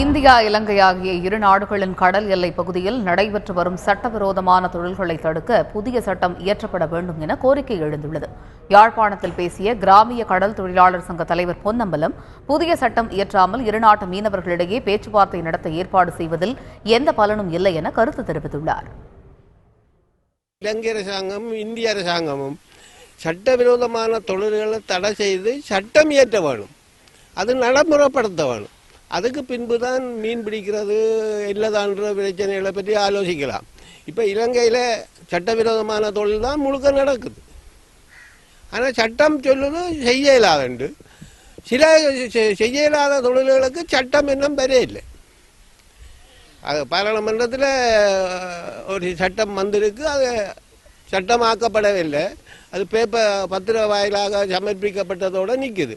India இலங்கை ஆகிய இரு நாடுகளின் கடல் எல்லைப் பகுதியில் நடைபெற்று வரும் சட்டவிரோதமான தொழில்களை தடுக்க புதிய சட்டம் இயற்றப்பட வேண்டும் என கோரிக்கை எழுந்துள்ளது. யாழ்ப்பாணத்தில் பேசிய கிராமிய கடல் தொழிலாளர் சங்க தலைவர் பொன்னம்பலம், புதிய சட்டம் இயற்றாமல் இருநாட்டு மீனவர்களிடையே பேச்சுவார்த்தை நடத்த ஏற்பாடு செய்வதில் எந்த பலனும் இல்லை என கருத்து தெரிவித்துள்ளார். இலங்கை அரசாங்கமும் இந்திய அரசாங்கமும் சட்டவிரோதமான தொழில்களை தடை செய்து சட்டம் இயற்ற வேணும், அது நடைமுறைப்படுத்த வேணும். அதுக்கு பின்புதான் மீன் பிடிக்கிறது இல்லதான்ற பிரச்சனைகளை பற்றி ஆலோசிக்கலாம். இப்போ இலங்கையில் சட்டவிரோதமான தொழில் தான் முழுக்க நடக்குது. ஆனால் சட்டம் சொல்லுது செய்ய இயலாதுண்டு. சில செய்ய இயலாத தொழில்களுக்கு சட்டம் இன்னும் வரையில்லை. அது பாராளுமன்றத்தில் ஒரு சட்டம் வந்திருக்கு, அது சட்டமாக்கப்படவில்லை. அது பத்திர வாயிலாக சமர்ப்பிக்கப்பட்டதோடு நிற்குது.